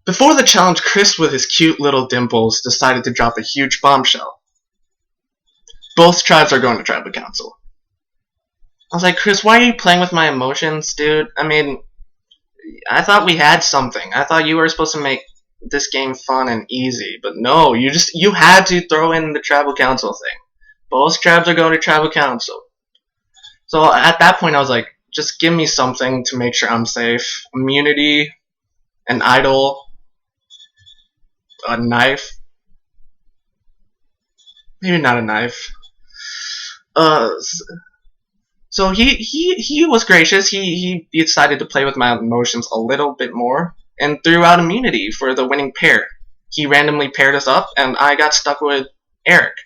Before the challenge, Chris with his cute little dimples decided to drop a huge bombshell. Both tribes are going to tribal council. I was like, Chris, why are you playing with my emotions, dude? I mean, I thought we had something. I thought you were supposed to make this game fun and easy, but no, you had to throw in the tribal council thing. Both tribes are going to tribal council. So at that point, I was like, just give me something to make sure I'm safe. Immunity, an idol, a knife. Maybe not a knife. So he was gracious. He decided to play with my emotions a little bit more and threw out immunity for the winning pair. He randomly paired us up, and I got stuck with Eric.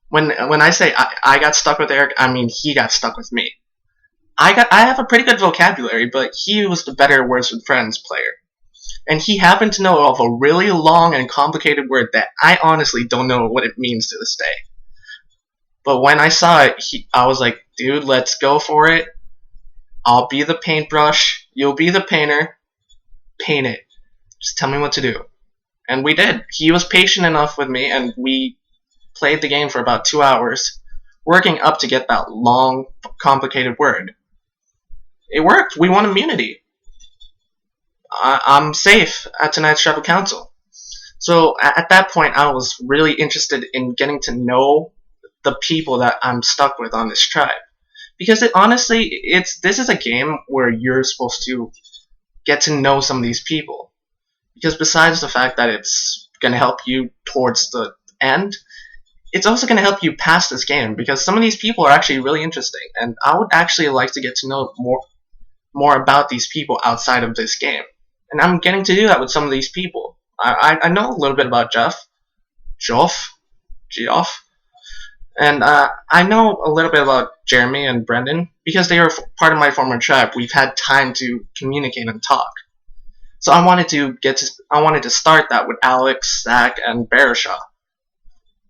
When I say I got stuck with Eric, I mean he got stuck with me. I have a pretty good vocabulary, but he was the better Words with Friends player. And he happened to know of a really long and complicated word that I honestly don't know what it means to this day. But when I saw it, I was like, dude, let's go for it. I'll be the paintbrush. You'll be the painter. Paint it. Just tell me what to do. And we did. He was patient enough with me, and we played the game for about 2 hours, working up to get that long, complicated word. It worked. We won immunity. I'm safe at tonight's tribal council. So at that point, I was really interested in getting to know the people that I'm stuck with on this tribe, because this is a game where you're supposed to get to know some of these people. Because besides the fact that it's going to help you towards the end, it's also going to help you pass this game, because some of these people are actually really interesting, and I would actually like to get to know more about these people outside of this game. And I'm getting to do that with some of these people. I know a little bit about Geoff, and I know a little bit about Jeremy and Brendan, because they are part of my former tribe. We've had time to communicate and talk. So I wanted to start that with Alex, Zach, and Barishaw.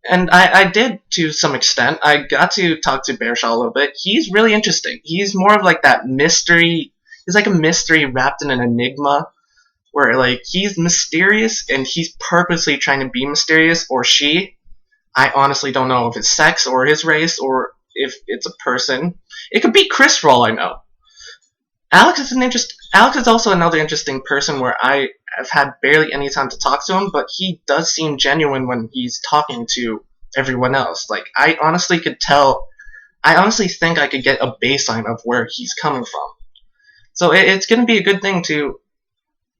And I did to some extent. I got to talk to Barishaw a little bit. He's really interesting. He's more of like that mystery. He's like a mystery wrapped in an enigma, where like he's mysterious and he's purposely trying to be mysterious, or she. I honestly don't know if it's sex or his race or if it's a person. It could be Chris for all I know. Alex is also another interesting person where I have had barely any time to talk to him, but he does seem genuine when he's talking to everyone else. Like I honestly think I could get a baseline of where he's coming from. So it's going to be a good thing to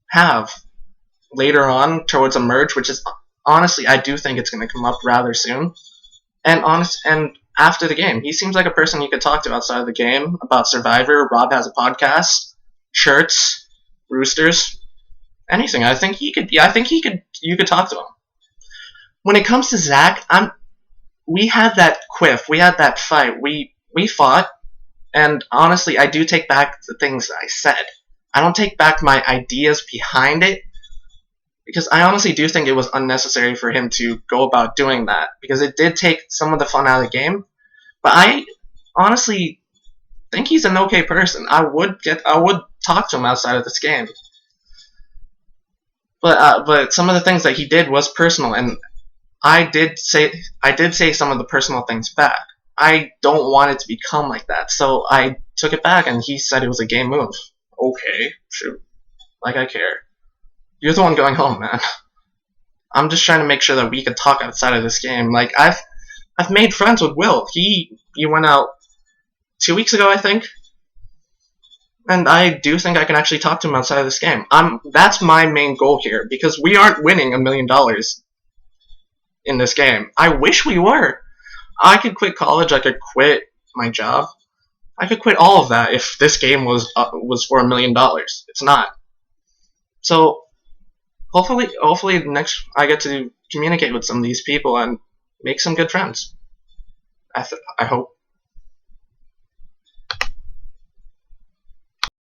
have later on towards a merge, which is honestly, I do think it's going to come up rather soon. And after the game, he seems like a person you could talk to outside of the game about Survivor. Rob has a podcast, shirts, roosters, anything. I think you could talk to him. When it comes to Zach, we had that quiff, we had that fight, we fought, and honestly, I do take back the things that I said. I don't take back my ideas behind it, because I honestly do think it was unnecessary for him to go about doing that, because it did take some of the fun out of the game. But I honestly think he's an okay person. I would talk to him outside of this game. But some of the things that he did was personal, and I did say some of the personal things back. I don't want it to become like that, so I took it back, and he said it was a game move. Okay, shoot, like I care. You're the one going home, man. I'm just trying to make sure that we can talk outside of this game. Like I've made friends with Will. He went out 2 weeks ago, I think. And I do think I can actually talk to him outside of this game. That's my main goal here, because we aren't winning $1 million in this game. I wish we were. I could quit college. I could quit my job. I could quit all of that if this game was for $1 million. It's not. So hopefully next I get to communicate with some of these people and make some good friends. I hope.